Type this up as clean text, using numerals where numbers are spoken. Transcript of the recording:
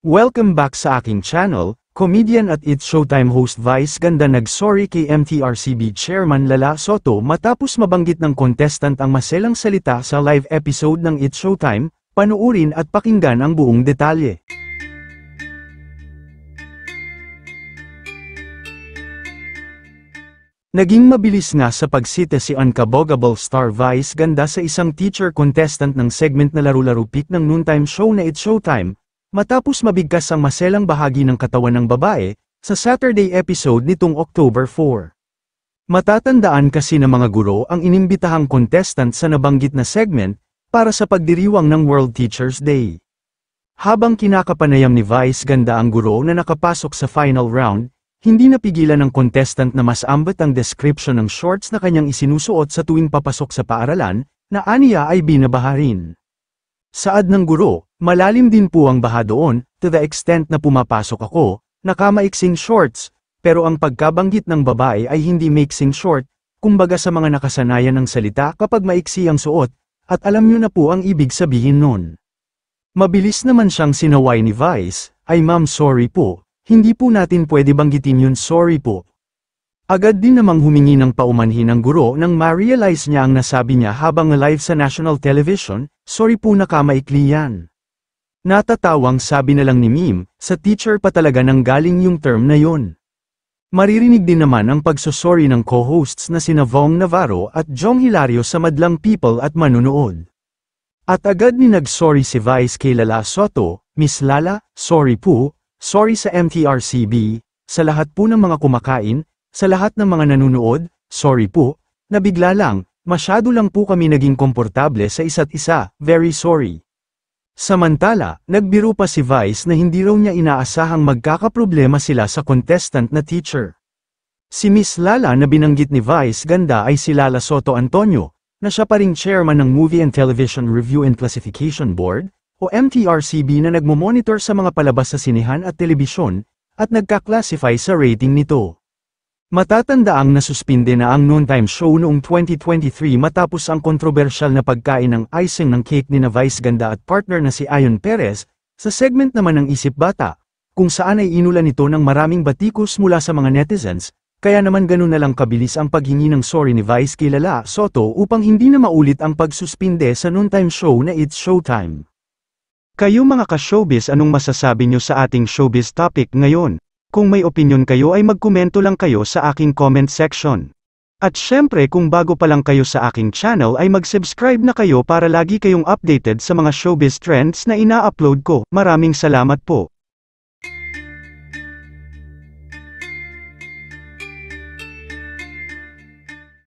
Welcome back sa aking channel. Comedian at It's Showtime host Vice Ganda nag-sorry kay MTRCB Chairman Lala Soto matapos mabanggit ng contestant ang maselang salita sa live episode ng It's Showtime. Panuurin at pakinggan ang buong detalye. Naging mabilis nga sa pagsite si unkabogable star Vice Ganda sa isang teacher contestant ng segment na Laro-Laro Pick ng noontime show na It's Showtime, matapos mabigkas ang maselang bahagi ng katawan ng babae, sa Saturday episode nitong October 4. Matatandaan kasi ng mga guro ang inimbitahang contestant sa nabanggit na segment, para sa pagdiriwang ng World Teachers Day. Habang kinakapanayam ni Vice Ganda ang guro na nakapasok sa final round, hindi napigilan ng contestant na mas ambot ang description ng shorts na kanyang isinusuot sa tuwing papasok sa paaralan, na aniya ay binabaha rin. Saad ng guro, malalim din po ang baha doon, to the extent na pumapasok ako, nakamaiksing shorts, pero ang pagkabanggit ng babae ay hindi maiksing short, kumbaga sa mga nakasanayan ng salita kapag maiksi ang suot, at alam nyo na po ang ibig sabihin nun. Mabilis naman siyang sinaway ni Vice, ay ma'am sorry po, hindi po natin pwede banggitin yun sorry po. Agad din namang humingi ng paumanhin ang guro nang ma-realize niya ang nasabi niya habang live sa national television, sorry po nakamaikli yan. Natatawang sabi na lang ni Meme, sa teacher pa talaga nang galing yung term na yun. Maririnig din naman ang pagsosorry ng co-hosts na sina Vong Navarro at Jong Hilario sa madlang people at manunood. At agad ni nag-sorry si Vice kay Lala Soto, Miss Lala, sorry po, sorry sa MTRCB, sa lahat po ng mga kumakain, sa lahat ng mga nanunood, sorry po, nabigla lang, masyado lang po kami naging komportable sa isa't isa, very sorry. Samantala, nagbiro pa si Vice na hindi raw niya inaasahang magkakaproblema sila sa contestant na teacher. Si Miss Lala na binanggit ni Vice Ganda ay si Lala Soto Antonio, na siya pa ring chairman ng Movie and Television Review and Classification Board, o MTRCB na nagmomonitor sa mga palabas sa sinehan at telebisyon, at nagka-classify sa rating nito. Matatandaang nasuspinde na ang noontime show noong 2023 matapos ang kontrobersyal na pagkain ng icing ng cake ni na Vice Ganda at partner na si Ayon Perez, sa segment naman ng Isip Bata, kung saan ay inulan ito ng maraming batikos mula sa mga netizens, kaya naman ganun na lang kabilis ang paghingi ng sorry ni Vice kay Lala Soto upang hindi na maulit ang pagsuspinde sa noontime show na It's Showtime. Kayo mga ka-showbiz, anong masasabi nyo sa ating showbiz topic ngayon? Kung may opinion kayo ay magkomento lang kayo sa aking comment section. At syempre kung bago pa lang kayo sa aking channel ay mag-subscribe na kayo para lagi kayong updated sa mga showbiz trends na ina-upload ko. Maraming salamat po.